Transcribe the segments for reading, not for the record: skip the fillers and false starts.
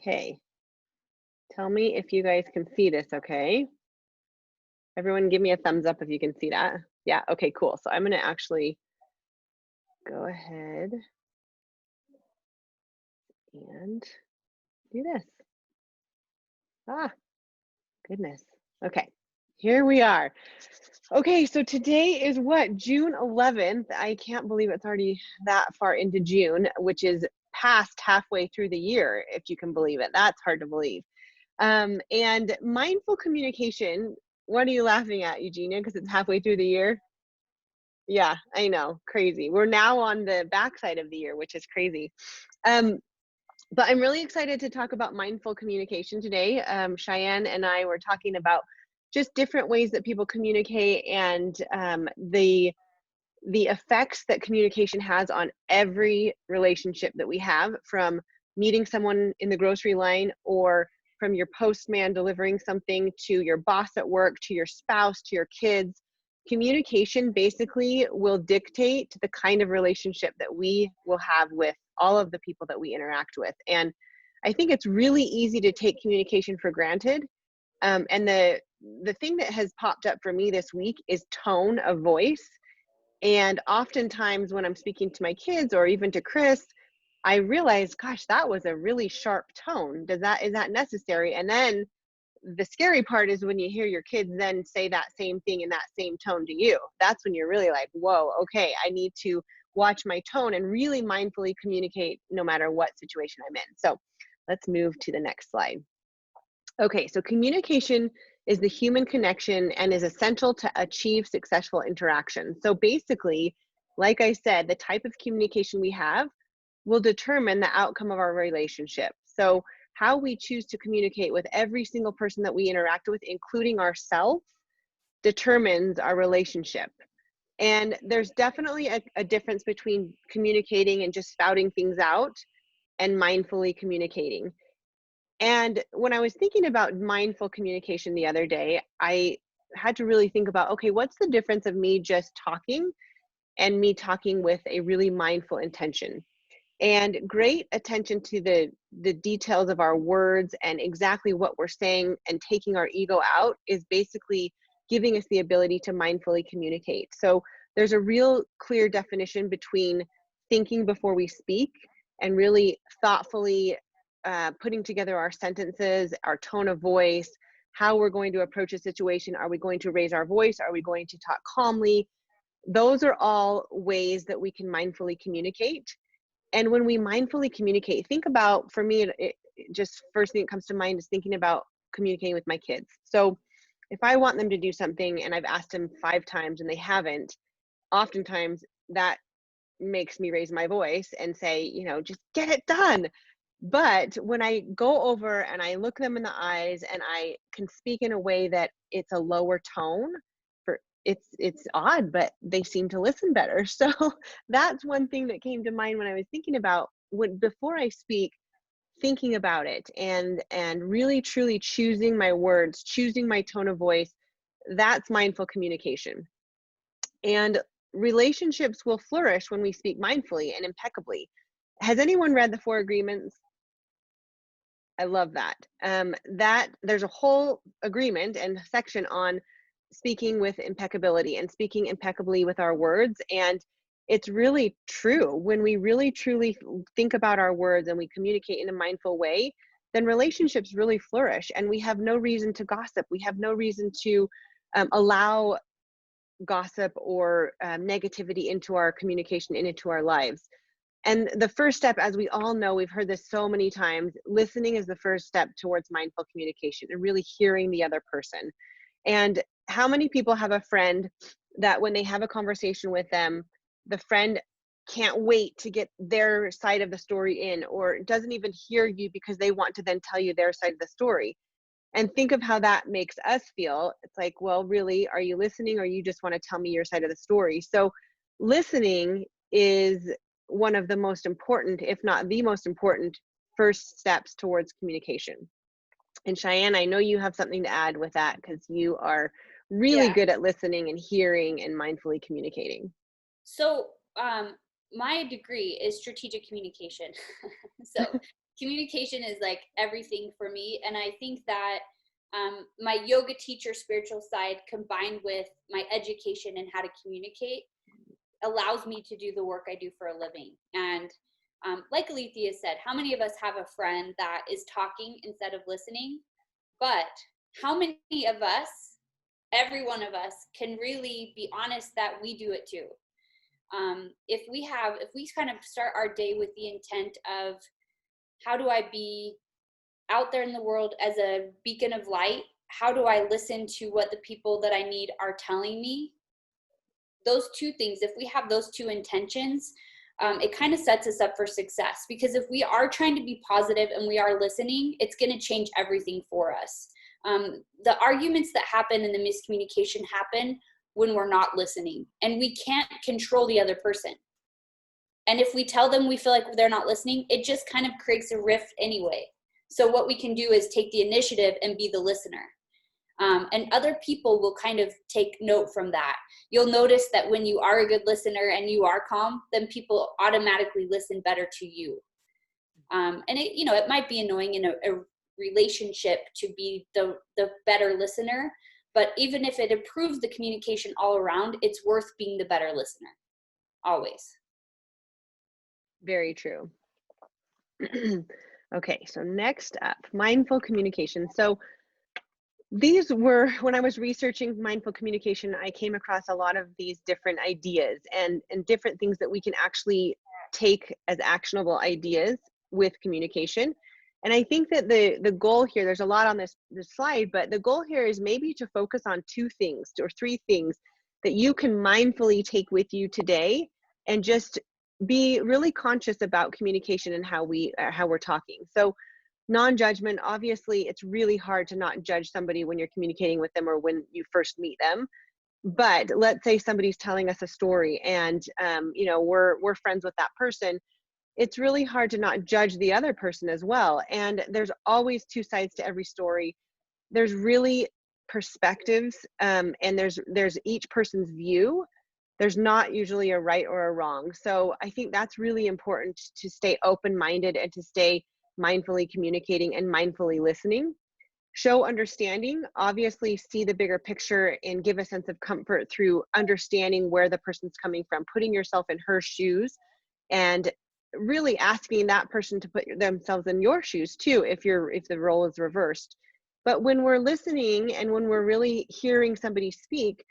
Okay. Tell me if you guys can see this, okay? Everyone give me a thumbs up if you can see that. Yeah, okay, cool. So I'm gonna actually go ahead and do this. Ah, goodness. Okay, here we are. Okay, so today is what, June 11th. I can't believe it's already that far into June, which is past halfway through the year, if you can believe it. That's hard to believe. And mindful communication, what are you laughing at, Eugenia? Because it's halfway through the year? Yeah, I know, crazy. We're now on the backside of the year, which is crazy. Um, but I'm really excited to talk about mindful communication today. Cheyenne and I were talking about just different ways that people communicate and the effects that communication has on every relationship that we have, from meeting someone in the grocery line, or from your postman delivering something, to your boss at work, to your spouse, to your kids. Communication basically will dictate the kind of relationship that we will have with all of the people that we interact with. And I think it's really easy to take communication for granted. And the thing that has popped up for me this week is tone of voice. And oftentimes when I'm speaking to my kids or even to Chris, I realize, gosh, that was a really sharp tone. Is that necessary? And then the scary part is when you hear your kids then say that same thing in that same tone to you. That's when you're really like, whoa, okay, I need to watch my tone and really mindfully communicate no matter what situation I'm in. So let's move to the next slide. Okay, so communication is the human connection and is essential to achieve successful interaction. So basically, like I said, the type of communication we have will determine the outcome of our relationship. So how we choose to communicate with every single person that we interact with, including ourselves, determines our relationship. And there's definitely a difference between communicating and just spouting things out and mindfully communicating. And when I was thinking about mindful communication the other day, I had to really think about, okay, what's the difference of me just talking and me talking with a really mindful intention? And great attention to the details of our words and exactly what we're saying, and taking our ego out, is basically giving us the ability to mindfully communicate. So there's a real clear definition between thinking before we speak and really thoughtfully putting together our sentences, our tone of voice, how we're going to approach a situation. Are we going to raise our voice? Are we going to talk calmly? Those are all ways that we can mindfully communicate. And when we mindfully communicate, think about, for me, just first thing that comes to mind is thinking about communicating with my kids. So if I want them to do something and I've asked them 5 times and they haven't, oftentimes that makes me raise my voice and say, just get it done. But when I go over and I look them in the eyes and I can speak in a way that it's a lower tone, for it's odd, but they seem to listen better. So that's one thing that came to mind when I was thinking about, when before I speak, thinking about it and really truly choosing my words, choosing my tone of voice. That's mindful communication. And relationships will flourish when we speak mindfully and impeccably. Has anyone read the Four Agreements? I love that. That there's a whole agreement and section on speaking with impeccability and speaking impeccably with our words. And it's really true. When we really truly think about our words and we communicate in a mindful way, then relationships really flourish. And we have no reason to gossip. We have no reason to allow gossip or negativity into our communication and into our lives. And the first step, as we all know, we've heard this so many times, listening is the first step towards mindful communication and really hearing the other person. And how many people have a friend that when they have a conversation with them, the friend can't wait to get their side of the story in, or doesn't even hear you because they want to then tell you their side of the story? And think of how that makes us feel. It's like, well, really, are you listening, or you just want to tell me your side of the story? So listening is one of the most important, if not the most important, first steps towards communication. And Cheyenne, I know you have something to add with that, because you are really Yeah. good at listening and hearing and mindfully communicating. So, my degree is strategic communication. So, communication is like everything for me. And I think that my yoga teacher spiritual side combined with my education and how to communicate allows me to do the work I do for a living. And like Alethea said, how many of us have a friend that is talking instead of listening? But how many of us, every one of us, can really be honest that we do it too? If we kind of start our day with the intent of how do I be out there in the world as a beacon of light? How do I listen to what the people that I need are telling me? Those two things, if we have those two intentions, it kind of sets us up for success. Because if we are trying to be positive and we are listening, it's going to change everything for us. The arguments that happen and the miscommunication happen when we're not listening, and we can't control the other person. And if we tell them we feel like they're not listening, it just kind of creates a rift anyway. So what we can do is take the initiative and be the listener. And other people will kind of take note from that. You'll notice that when you are a good listener and you are calm, then people automatically listen better to you. And it might be annoying in a relationship to be the better listener, but even if it improves the communication all around, it's worth being the better listener, always. Very true. Okay, so next up, mindful communication. So these were, when I was researching mindful communication, I came across a lot of these different ideas and different things that we can actually take as actionable ideas with communication. And I think that the goal here, there's a lot on this slide, but the goal here is maybe to focus on 2 things or 3 things that you can mindfully take with you today and just be really conscious about communication and how we're talking. So non-judgment, obviously it's really hard to not judge somebody when you're communicating with them or when you first meet them. But let's say somebody's telling us a story and we're friends with that person. It's really hard to not judge the other person as well. And there's always 2 sides to every story. There's really perspectives, and there's each person's view. There's not usually a right or a wrong. So I think that's really important, to stay open-minded and to stay mindfully communicating and mindfully listening. Show understanding, obviously see the bigger picture and give a sense of comfort through understanding where the person's coming from, putting yourself in her shoes and really asking that person to put themselves in your shoes too, if the role is reversed. But when we're listening and when we're really hearing somebody speak,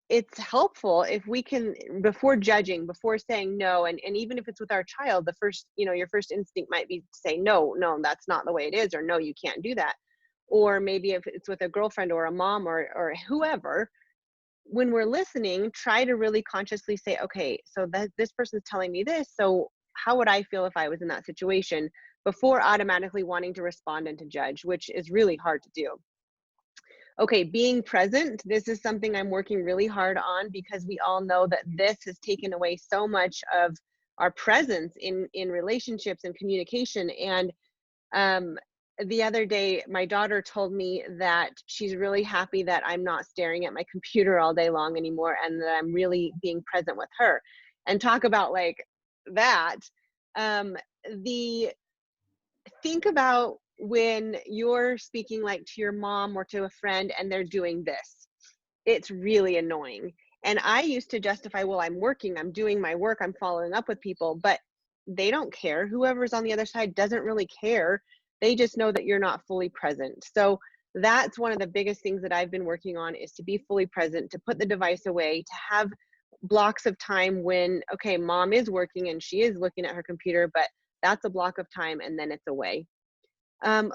it's helpful if we can, before judging, before saying no, and even if it's with our child, the first, your first instinct might be to say, no, that's not the way it is, or no, you can't do that. Or maybe if it's with a girlfriend or a mom or whoever, when we're listening, try to really consciously say, okay, so this person's telling me this, so how would I feel if I was in that situation, before automatically wanting to respond and to judge, which is really hard to do. Okay, being present. This is something I'm working really hard on, because we all know that this has taken away so much of our presence in relationships and communication. And the other day, my daughter told me that she's really happy that I'm not staring at my computer all day long anymore, and that I'm really being present with her. And talk about like that. Think about when you're speaking like to your mom or to a friend and they're doing this. It's really annoying. And I used to justify, well, I'm working, I'm doing my work, I'm following up with people, but they don't care. Whoever's on the other side doesn't really care. They just know that you're not fully present. So that's one of the biggest things that I've been working on, is to be fully present, to put the device away, to have blocks of time when, okay, mom is working and she is looking at her computer, but that's a block of time and then it's away.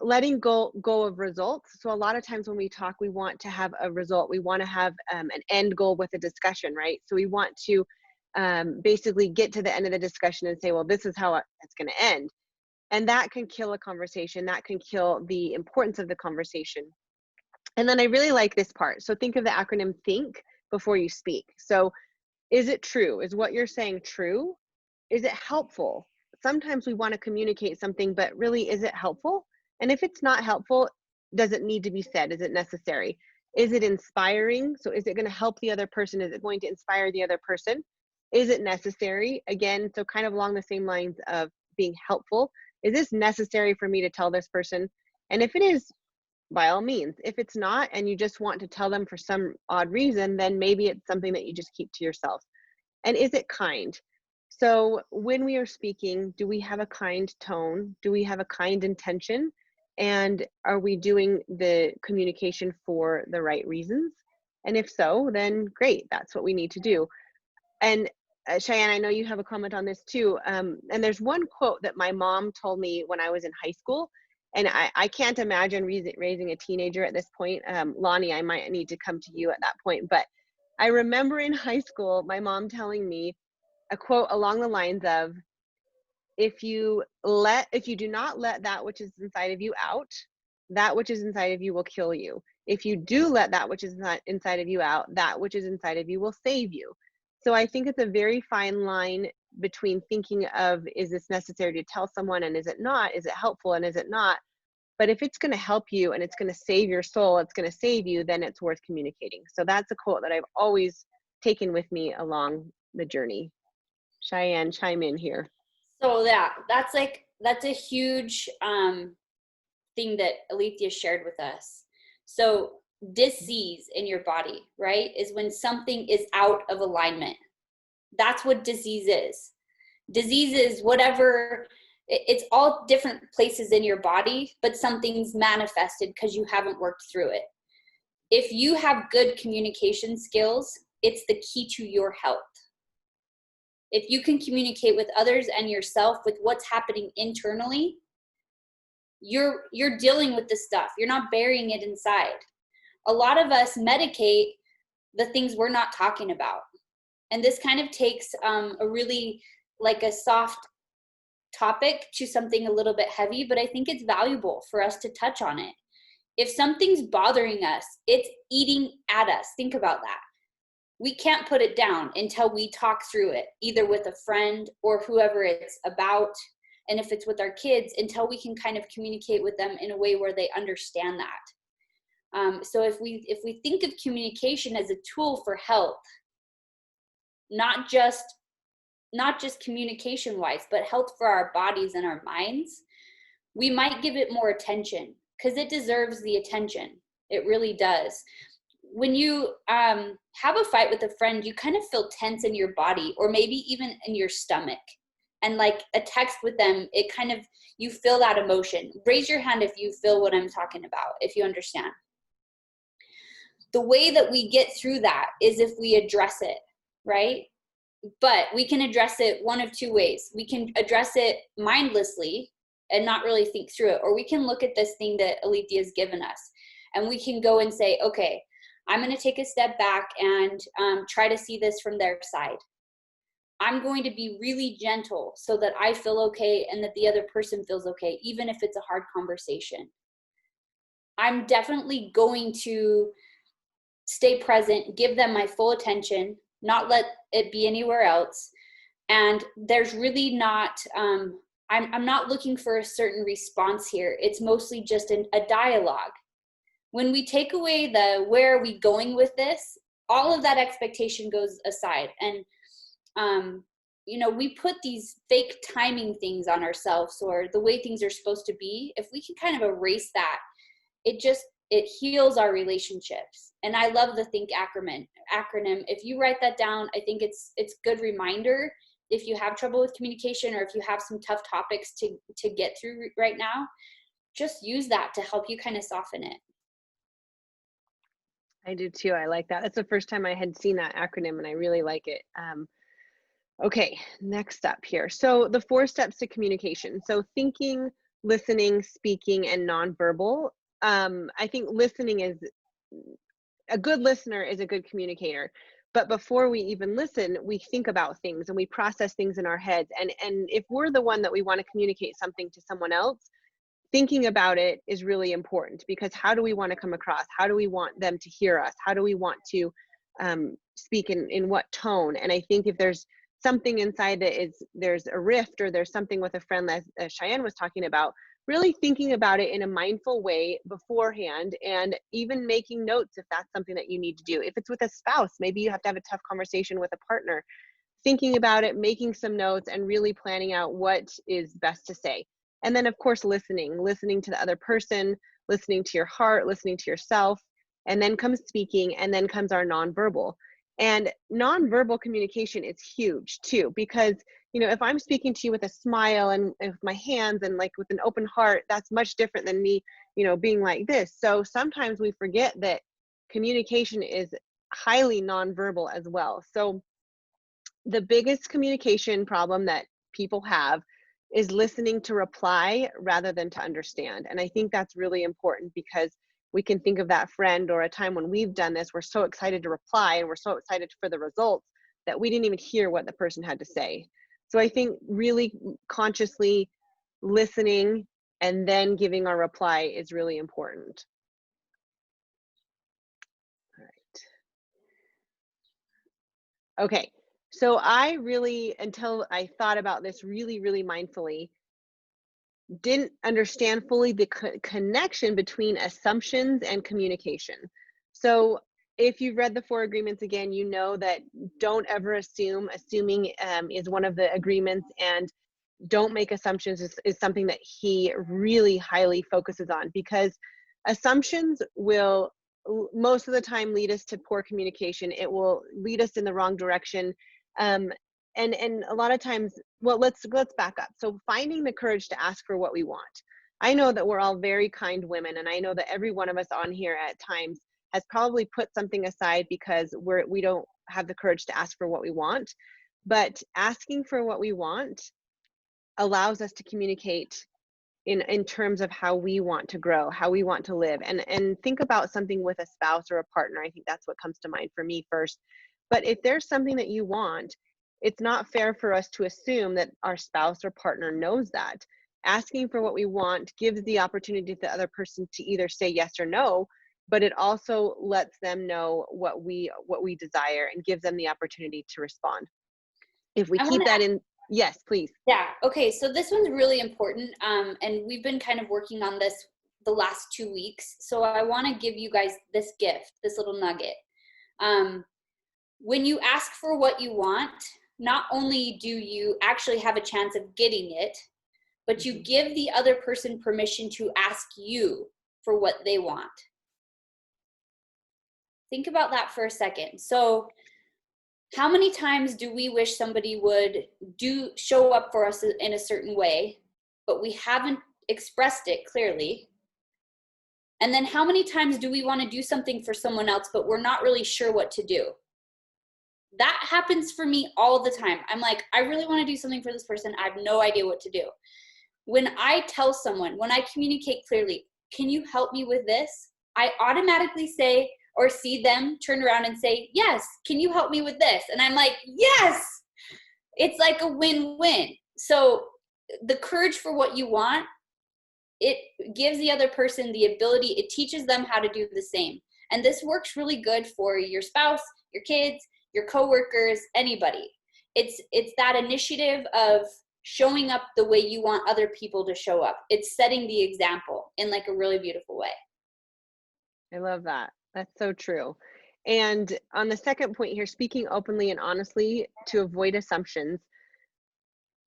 Letting go of results. So a lot of times when we talk, we want to have a result. We want to have an end goal with a discussion, right? So we want to basically get to the end of the discussion and say, well, this is how it's going to end. And that can kill a conversation. That can kill the importance of the conversation. And then I really like this part. So think of the acronym THINK before you speak. So is it true? Is what you're saying true? Is it helpful? Sometimes we want to communicate something, but really, is it helpful? And if it's not helpful, does it need to be said? Is it necessary? Is it inspiring? So is it going to help the other person? Is it going to inspire the other person? Is it necessary? Again, so kind of along the same lines of being helpful. Is this necessary for me to tell this person? And if it is, by all means. If it's not, and you just want to tell them for some odd reason, then maybe it's something that you just keep to yourself. And is it kind? So when we are speaking, do we have a kind tone? Do we have a kind intention? And are we doing the communication for the right reasons? And if so, then great, that's what we need to do. And Cheyenne, I know you have a comment on this too. And there's one quote that my mom told me when I was in high school. And I can't imagine raising a teenager at this point. Lonnie, I might need to come to you at that point. But I remember in high school, my mom telling me a quote along the lines of, if you do not let that which is inside of you out, that which is inside of you will kill you. If you do let that which is not inside of you out, that which is inside of you will save you. So I think it's a very fine line between thinking of, is this necessary to tell someone, and is it not? Is it helpful, and is it not? But if it's going to help you and it's going to save your soul, it's going to save you, then it's worth communicating. So that's a quote that I've always taken with me along the journey. Cheyenne, chime in here. So yeah, that's a huge thing that Alethea shared with us. So disease in your body, right, is when something is out of alignment. That's what disease is. Disease is whatever, it's all different places in your body, but something's manifested because you haven't worked through it. If you have good communication skills, it's the key to your health. If you can communicate with others and yourself with what's happening internally, you're dealing with this stuff. You're not burying it inside. A lot of us medicate the things we're not talking about. And this kind of takes a really like a soft topic to something a little bit heavy, but I think it's valuable for us to touch on it. If something's bothering us, it's eating at us. Think about that. We can't put it down until we talk through it, either with a friend or whoever it's about. And if it's with our kids, until we can kind of communicate with them in a way where they understand that. So if we think of communication as a tool for health, not just communication wise, but health for our bodies and our minds, we might give it more attention because it deserves the attention. It really does. When you have a fight with a friend, you kind of feel tense in your body, or maybe even in your stomach. And like a text with them, it kind of, you feel that emotion. Raise your hand if you feel what I'm talking about, if you understand. The way that we get through that is if we address it, right? But we can address it one of two ways. We can address it mindlessly and not really think through it, or we can look at this thing that Alethea has given us, and we can go and say, okay, I'm going to take a step back and try to see this from their side. I'm going to be really gentle so that I feel okay and that the other person feels okay, even if it's a hard conversation. I'm definitely going to stay present, give them my full attention, not let it be anywhere else. And there's really not, I'm not looking for a certain response here. It's mostly just a dialogue. When we take away the where are we going with this, all of that expectation goes aside. And, we put these fake timing things on ourselves, or the way things are supposed to be. If we can kind of erase that, it heals our relationships. And I love the THINK acronym. If you write that down, I think it's good reminder. If you have trouble with communication, or if you have some tough topics to get through right now, just use that to help you kind of soften it. I do too. I like that. That's the first time I had seen that acronym, and I really like it. Okay, next up here. So the 4 steps to communication. So thinking, listening, speaking, and nonverbal. I think listening is, a good listener is a good communicator. But before we even listen, we think about things and we process things in our heads. And if we're the one that we want to communicate something to someone else, thinking about it is really important, because how do we want to come across? How do we want them to hear us? How do we want to speak in what tone? And I think if there's something inside that there's a rift, or there's something with a friend that Cheyenne was talking about, really thinking about it in a mindful way beforehand, and even making notes if that's something that you need to do. If it's with a spouse, maybe you have to have a tough conversation with a partner. Thinking about it, making some notes, and really planning out what is best to say. And then, of course, listening to the other person, listening to your heart, listening to yourself, and then comes speaking, and then comes our nonverbal. And nonverbal communication is huge too, because, if I'm speaking to you with a smile and with my hands and like with an open heart, that's much different than me, being like this. So sometimes we forget that communication is highly nonverbal as well. So the biggest communication problem that people have is listening to reply rather than to understand. And I think that's really important, because we can think of that friend or a time when we've done this. We're so excited to reply and we're so excited for the results that we didn't even hear what the person had to say. So I think really consciously listening and then giving our reply is really important. All right. Okay. So I really, until I thought about this really, really mindfully, didn't understand fully the connection between assumptions and communication. So if you've read the four agreements, again, you know that don't ever assume. Assuming is one of the agreements, and don't make assumptions is something that he really highly focuses on, because assumptions will most of the time lead us to poor communication. It will lead us in the wrong direction. um, and a lot of times, well, let's back up. So finding the courage to ask for what we want. I know that we're all very kind women, and I know that every one of us on here at times has probably put something aside because we don't have the courage to ask for what we want. But asking for what we want allows us to communicate in terms of how we want to grow, how we want to live. And think about something with a spouse or a partner. I think that's what comes to mind for me first. But if there's something that you want, it's not fair for us to assume that our spouse or partner knows that. Asking for what we want gives the opportunity to the other person to either say yes or no, but it also lets them know what we desire and gives them the opportunity to respond. If we I want keep to. that in, yes, please. Yeah. Okay. So this one's really important. And we've been kind of working on this the last 2 weeks. So I want to give you guys this gift, this little nugget. When you ask for what you want, not only do you actually have a chance of getting it, but you give the other person permission to ask you for what they want. Think about that for a second. So how many times do we wish somebody would show up for us in a certain way, but we haven't expressed it clearly? And then how many times do we want to do something for someone else, but we're not really sure what to do? That happens for me all the time. I'm like, I really want to do something for this person. I have no idea what to do. When I tell someone, when I communicate clearly, can you help me with this? I automatically say, or see them turn around and say, yes, can you help me with this? And I'm like, yes, it's like a win-win. So the courage for what you want, it gives the other person the ability, it teaches them how to do the same. And this works really good for your spouse, your kids, your coworkers, anybody. It's that initiative of showing up the way you want other people to show up. It's setting the example in like a really beautiful way. I love that. That's so true. And on the second point here, speaking openly and honestly to avoid assumptions.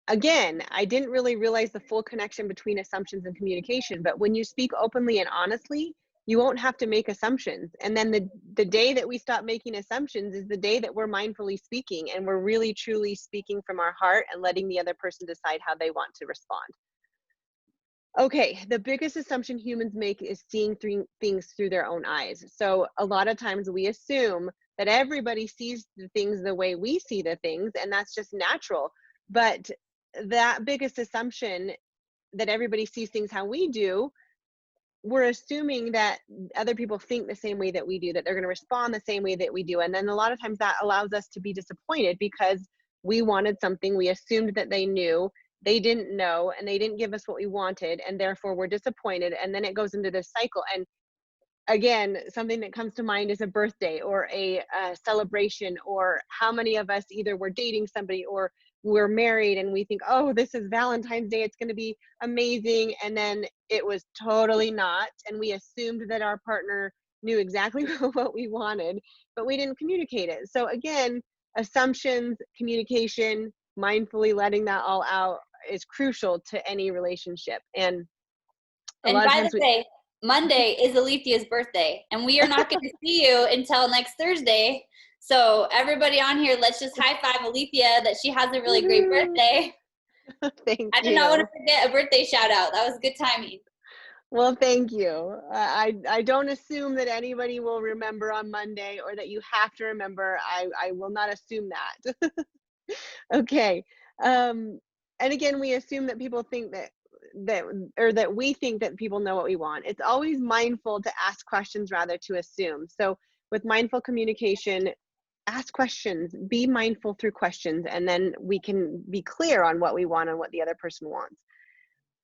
Again, I didn't really realize the full connection between assumptions and communication, but when you speak openly and honestly, you won't have to make assumptions. And then the day that we stop making assumptions is the day that we're mindfully speaking and we're really truly speaking from our heart and letting the other person decide how they want to respond. Okay, the biggest assumption humans make is seeing things through their own eyes. So a lot of times we assume that everybody sees the things the way we see the things, and that's just natural. But that biggest assumption that everybody sees things how we do, we're assuming that other people think the same way that we do, that they're going to respond the same way that we do. And then a lot of times that allows us to be disappointed because we wanted something, we assumed that they knew, they didn't know, and they didn't give us what we wanted, and therefore we're disappointed. And then it goes into this cycle. And again, something that comes to mind is a birthday or a celebration, or how many of us either we're dating somebody or we're married and we think, oh, this is Valentine's Day, it's going to be amazing. And then it was totally not. And we assumed that our partner knew exactly what we wanted, but we didn't communicate it. So again, assumptions, communication, mindfully letting that all out is crucial to any relationship. And a And lot of by times the way, Monday is Alethea's birthday, and we are not going to see you until next Thursday. So everybody on here, let's just high five Alethea that she has a really great birthday. Thank I did not want to forget a birthday shout out. That was good timing. Well, thank you. I don't assume that anybody will remember on Monday, or that you have to remember. I will not assume that. Okay. And again, we assume that people think that we think that people know what we want. It's always mindful to ask questions rather to assume. So with mindful communication, ask questions, be mindful through questions, and then we can be clear on what we want and what the other person wants.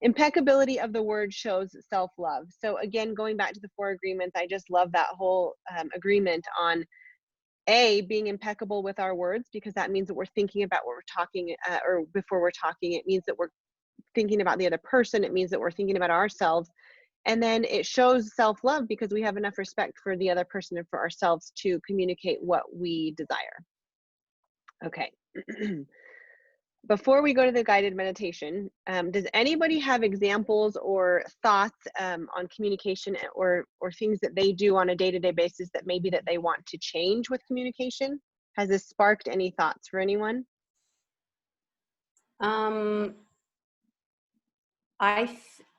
Impeccability of the word shows self-love. So again, going back to the 4 agreements, I just love that whole agreement on being impeccable with our words, because that means that we're thinking about what we're talking, or before we're talking, it means that we're thinking about the other person. It means that we're thinking about ourselves. And then it shows self-love because we have enough respect for the other person and for ourselves to communicate what we desire. Okay. Before we go to the guided meditation, does anybody have examples or thoughts on communication, or things that they do on a day-to-day basis that maybe that they want to change with communication? Has this sparked any thoughts for anyone?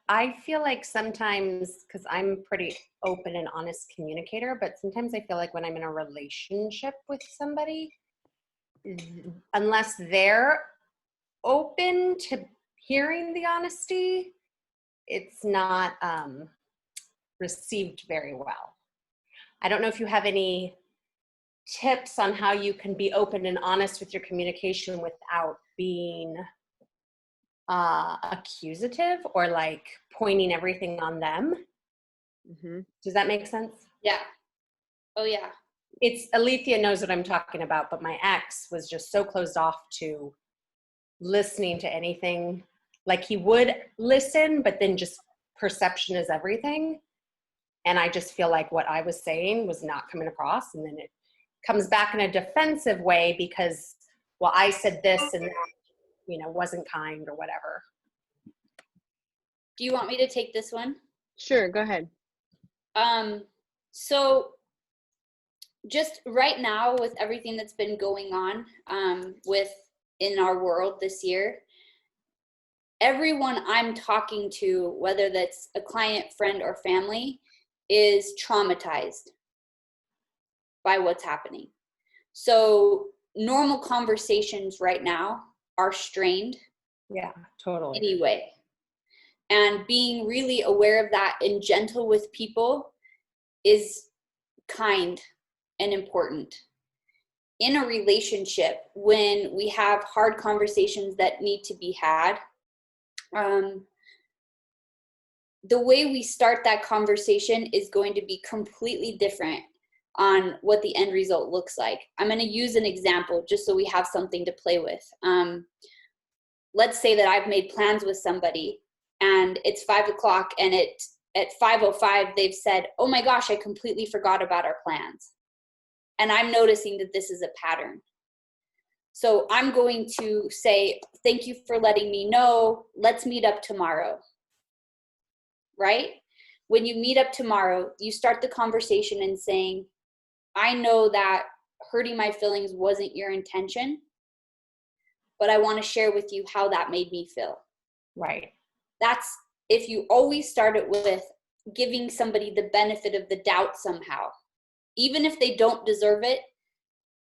I feel like sometimes, because I'm pretty open and honest communicator, but sometimes I feel like when I'm in a relationship with somebody, unless they're open to hearing the honesty, it's not received very well. I don't know if you have any tips on how you can be open and honest with your communication without being accusative or like pointing everything on them. Mm-hmm. Does that make sense? Yeah. Oh yeah. It's Alethea knows what I'm talking about, but my ex was just so closed off to listening to anything. Like he would listen, but then just perception is everything. And I just feel like what I was saying was not coming across. And then it comes back in a defensive way because, well, I said this and that, wasn't kind or whatever. Do you want me to take this one? Sure, go ahead. So just right now with everything that's been going on in our world this year, everyone I'm talking to, whether that's a client, friend, or family, is traumatized by what's happening. So normal conversations right now are strained. Yeah, totally. Anyway, and being really aware of that and gentle with people is kind and important. In a relationship, when we have hard conversations that need to be had, the way we start that conversation is going to be completely different on what the end result looks like. I'm going to use an example just so we have something to play with. Let's say that I've made plans with somebody and it's 5 o'clock and at 5:05 they've said, oh my gosh, I completely forgot about our plans. And I'm noticing that this is a pattern. So I'm going to say, thank you for letting me know. Let's meet up tomorrow. Right? When you meet up tomorrow, you start the conversation and saying, I know that hurting my feelings wasn't your intention, but I want to share with you how that made me feel. Right. That's if you always start it with giving somebody the benefit of the doubt somehow. Even if they don't deserve it,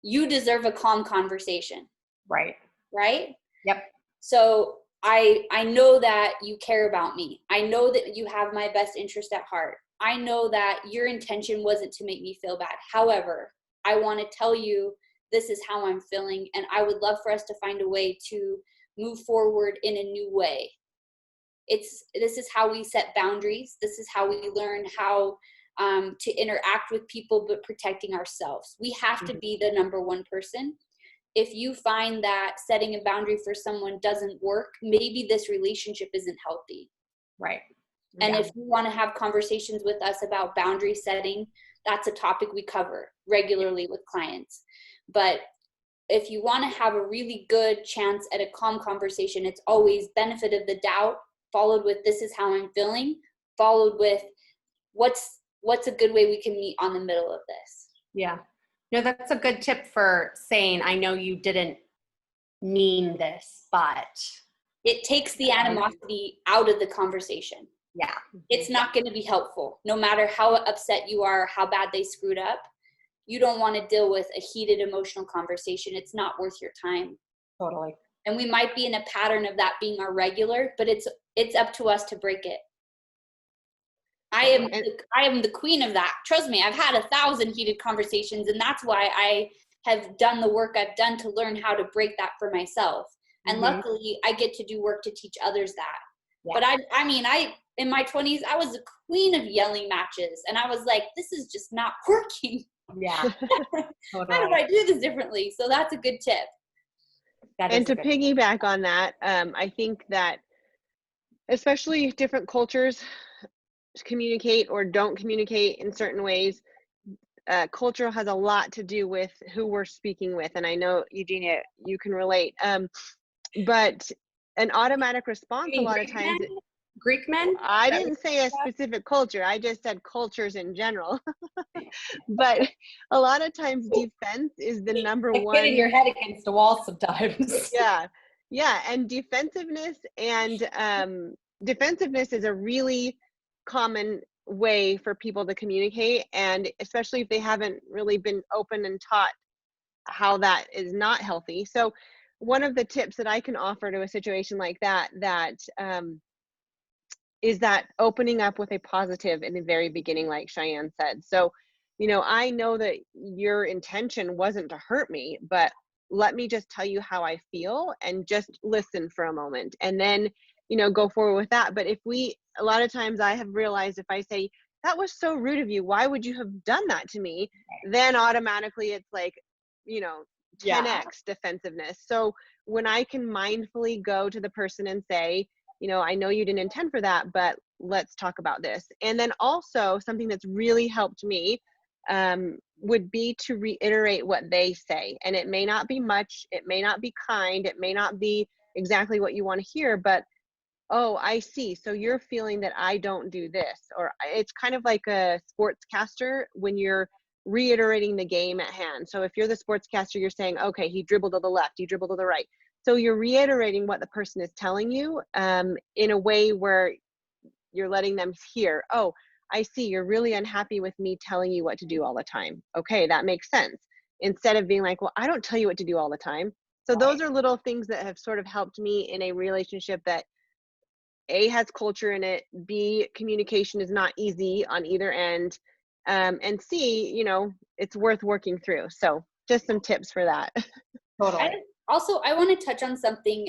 you deserve a calm conversation. Right. Right? Yep. So I know that you care about me. I know that you have my best interest at heart. I know that your intention wasn't to make me feel bad. However, I want to tell you this is how I'm feeling, and I would love for us to find a way to move forward in a new way. This is how we set boundaries. This is how we learn how to interact with people, but protecting ourselves. We have to be the number one person. If you find that setting a boundary for someone doesn't work, maybe this relationship isn't healthy. Right. And if you want to have conversations with us about boundary setting, that's a topic we cover regularly with clients. But if you want to have a really good chance at a calm conversation, it's always benefit of the doubt followed with this is how I'm feeling, followed with what's a good way we can meet on the middle of this. Yeah. No, that's a good tip for saying, I know you didn't mean this, but it takes the animosity out of the conversation. Yeah. It's not going to be helpful. No matter how upset you are, how bad they screwed up, you don't want to deal with a heated emotional conversation. It's not worth your time. Totally. And we might be in a pattern of that being our regular, but it's up to us to break it. I am the queen of that. Trust me, I've had 1,000 heated conversations, and that's why I have done the work I've done to learn how to break that for myself. And luckily, I get to do work to teach others that. Yeah. But I in my 20s, I was the queen of yelling matches, and I was like, this is just not working. Yeah. Totally. How do I do this differently? So that's a good tip. And to piggyback on that, I think that especially different cultures communicate or don't communicate in certain ways. Culture has a lot to do with who we're speaking with. And I know, Eugenia, you can relate. But an automatic response a lot of times. Greek men? I didn't say a specific culture. I just said cultures in general. But a lot of times defense is the number one. Hitting your head against the wall sometimes. Yeah. Yeah. And defensiveness is a really common way for people to communicate. And especially if they haven't really been open and taught how that is not healthy. So one of the tips that I can offer to a situation like that is that opening up with a positive in the very beginning, like Cheyenne said. So, I know that your intention wasn't to hurt me, but let me just tell you how I feel and just listen for a moment and then, go forward with that. But a lot of times I have realized if I say, that was so rude of you, why would you have done that to me? Then automatically it's like, 10x defensiveness. So when I can mindfully go to the person and say, I know you didn't intend for that, but let's talk about this. And then also something that's really helped me would be to reiterate what they say. And it may not be much, it may not be kind, it may not be exactly what you want to hear, but, oh, I see. So you're feeling that I don't do this. Or it's kind of like a sportscaster when you're reiterating the game at hand. So if you're the sportscaster, you're saying, okay, he dribbled to the left, he dribbled to the right. So you're reiterating what the person is telling you in a way where you're letting them hear, oh, I see, you're really unhappy with me telling you what to do all the time. Okay, that makes sense. Instead of being like, well, I don't tell you what to do all the time. So those are little things that have sort of helped me in a relationship that A, has culture in it, B, communication is not easy on either end, and C, it's worth working through. So just some tips for that. Totally. I want to touch on something.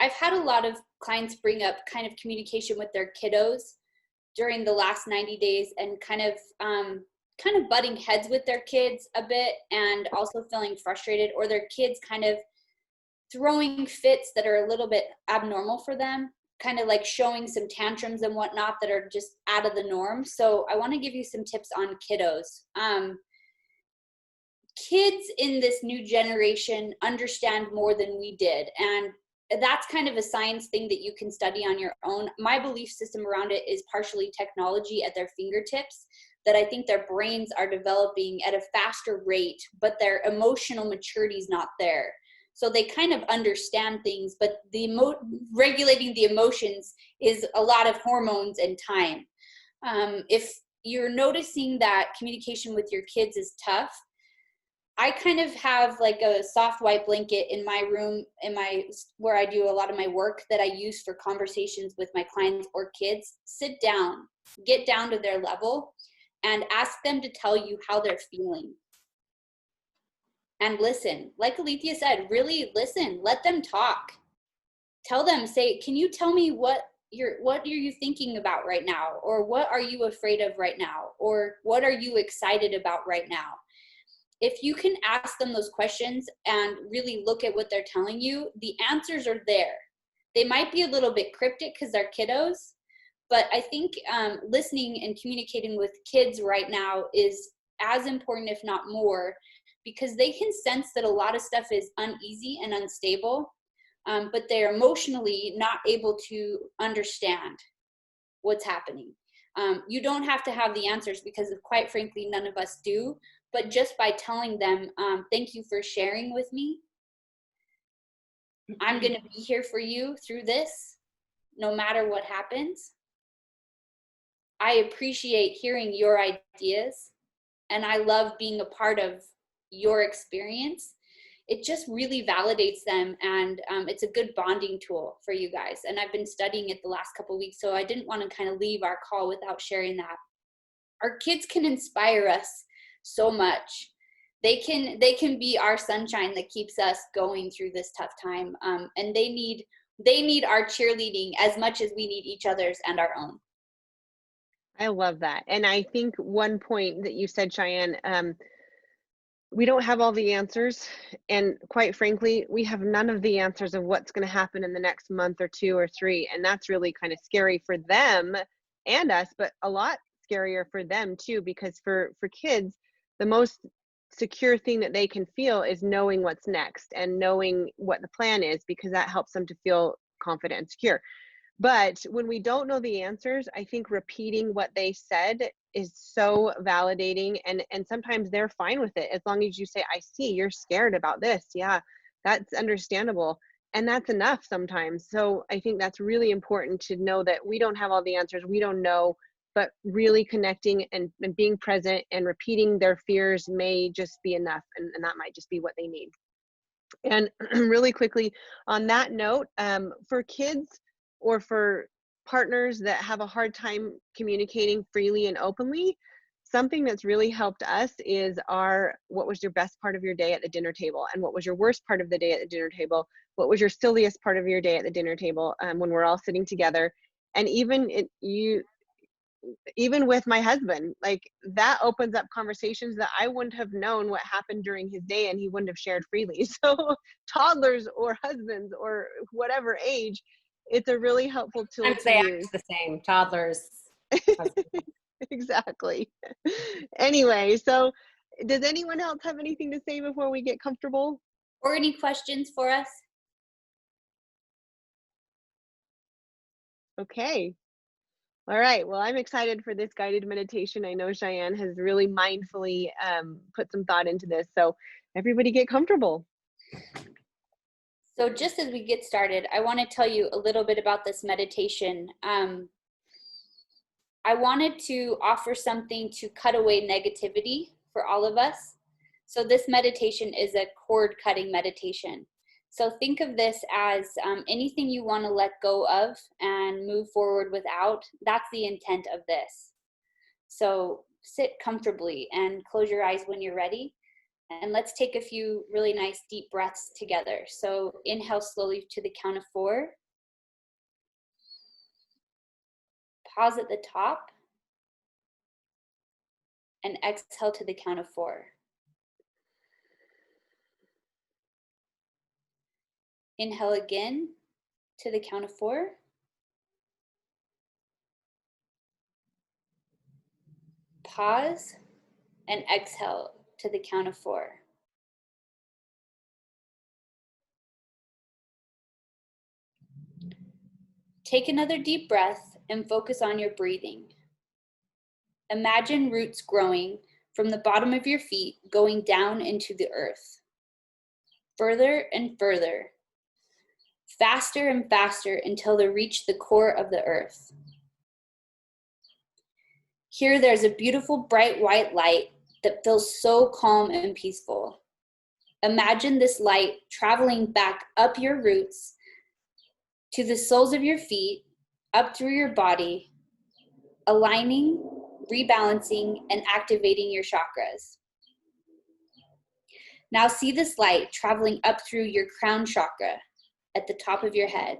I've had a lot of clients bring up kind of communication with their kiddos during the last 90 days and kind of butting heads with their kids a bit and also feeling frustrated, or their kids kind of throwing fits that are a little bit abnormal for them, kind of like showing some tantrums and whatnot that are just out of the norm. So I want to give you some tips on kiddos. Kids in this new generation understand more than we did. And that's kind of a science thing that you can study on your own. My belief system around it is partially technology at their fingertips, that I think their brains are developing at a faster rate, but their emotional maturity is not there. So they kind of understand things, but regulating the emotions is a lot of hormones and time. If you're noticing that communication with your kids is tough, I kind of have like a soft white blanket in my room, where I do a lot of my work that I use for conversations with my clients or kids. Sit down, get down to their level, and ask them to tell you how they're feeling. And listen, like Alethea said, really listen, let them talk. Tell them, say, can you tell me what are you thinking about right now? Or what are you afraid of right now? Or what are you excited about right now? If you can ask them those questions and really look at what they're telling you, the answers are there. They might be a little bit cryptic because they're kiddos, but I think listening and communicating with kids right now is as important, if not more, because they can sense that a lot of stuff is uneasy and unstable, but they're emotionally not able to understand what's happening. You don't have to have the answers, because quite frankly, none of us do. But just by telling them, thank you for sharing with me. I'm going to be here for you through this, no matter what happens. I appreciate hearing your ideas, and I love being a part of your experience. It just really validates them, and it's a good bonding tool for you guys. And I've been studying it the last couple of weeks, so I didn't want to kind of leave our call without sharing that. Our kids can inspire us so much. They can be our sunshine that keeps us going through this tough time, and they need our cheerleading as much as we need each other's and our own. I love that. And I think one point that you said, Cheyenne, we don't have all the answers. And quite frankly, we have none of the answers of what's going to happen in the next month or 2 or 3. And that's really kind of scary for them and us, but a lot scarier for them too, because for kids, the most secure thing that they can feel is knowing what's next and knowing what the plan is, because that helps them to feel confident and secure. But when we don't know the answers, I think repeating what they said is so validating, and sometimes they're fine with it as long as you say, I see you're scared about this. Yeah, that's understandable. And that's enough sometimes. So I think that's really important to know that we don't have all the answers. We don't know, but really connecting and being present and repeating their fears may just be enough. And that might just be what they need. And really quickly on that note, for kids or for partners that have a hard time communicating freely and openly, something that's really helped us is what was your best part of your day at the dinner table, and what was your worst part of the day at the dinner table, what was your silliest part of your day at the dinner table, when we're all sitting together. And even with my husband, like, that opens up conversations that I wouldn't have known what happened during his day, and he wouldn't have shared freely. So toddlers or husbands or whatever age, it's a really helpful tool to they use. act the same, toddlers. Exactly. Anyway, so does anyone else have anything to say before we get comfortable? Or any questions for us? Okay. All right. Well, I'm excited for this guided meditation. I know Cheyenne has really mindfully put some thought into this. So everybody get comfortable. So just as we get started, I want to tell you a little bit about this meditation. I wanted to offer something to cut away negativity for all of us. So this meditation is a cord cutting meditation. So think of this as anything you want to let go of and move forward without. That's the intent of this. So sit comfortably and close your eyes when you're ready. And let's take a few really nice deep breaths together. So inhale slowly to the count of 4. Pause at the top. And exhale to the count of 4. Inhale again to the count of 4. Pause and exhale to the count of 4. Take another deep breath and focus on your breathing. Imagine roots growing from the bottom of your feet going down into the earth. Further and further. Faster and faster until they reach the core of the earth. Here there's a beautiful bright white light that feels so calm and peaceful. Imagine this light traveling back up your roots to the soles of your feet, up through your body, aligning, rebalancing, and activating your chakras. Now see this light traveling up through your crown chakra at the top of your head.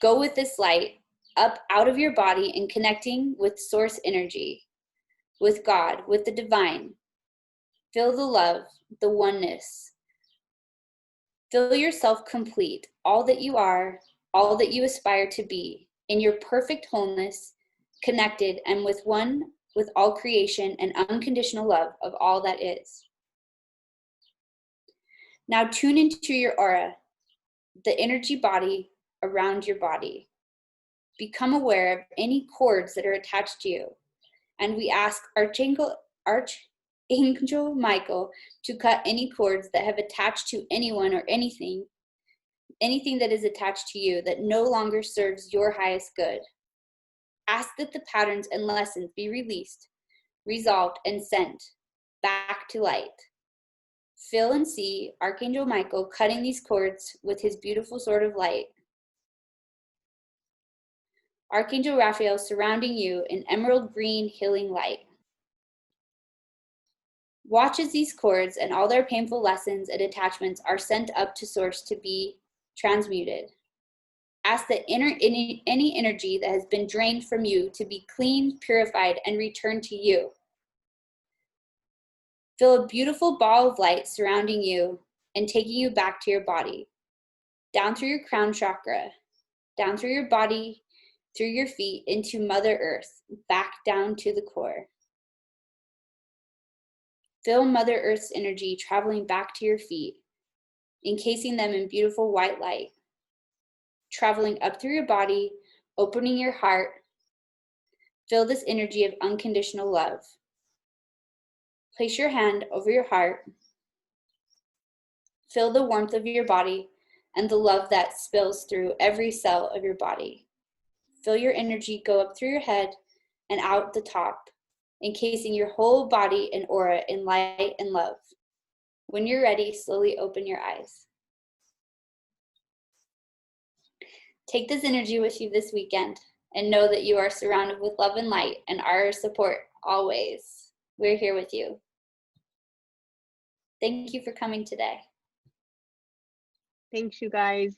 Go with this light up out of your body and connecting with source energy, with God, with the divine. Feel the love, the oneness. Feel yourself complete, all that you are, all that you aspire to be, in your perfect wholeness, connected and with one with all creation and unconditional love of all that is. Now tune into your aura, the energy body around your body. Become aware of any cords that are attached to you. And we ask Archangel Michael to cut any cords that have attached to anyone or anything that is attached to you that no longer serves your highest good. Ask that the patterns and lessons be released, resolved, and sent back to light. Feel and see Archangel Michael cutting these cords with his beautiful sword of light. Archangel Raphael surrounding you in emerald green healing light. Watch as these cords and all their painful lessons and attachments are sent up to source to be transmuted. Ask that any energy that has been drained from you to be cleaned, purified, and returned to you. Feel a beautiful ball of light surrounding you and taking you back to your body, down through your crown chakra, down through your body, through your feet, into Mother Earth, back down to the core. Feel Mother Earth's energy traveling back to your feet, encasing them in beautiful white light, traveling up through your body, opening your heart. Feel this energy of unconditional love. Place your hand over your heart. Feel the warmth of your body and the love that spills through every cell of your body. Feel your energy go up through your head and out the top, encasing your whole body and aura in light and love. When you're ready, slowly open your eyes. Take this energy with you this weekend and know that you are surrounded with love and light and our support always. We're here with you. Thank you for coming today. Thanks, you guys.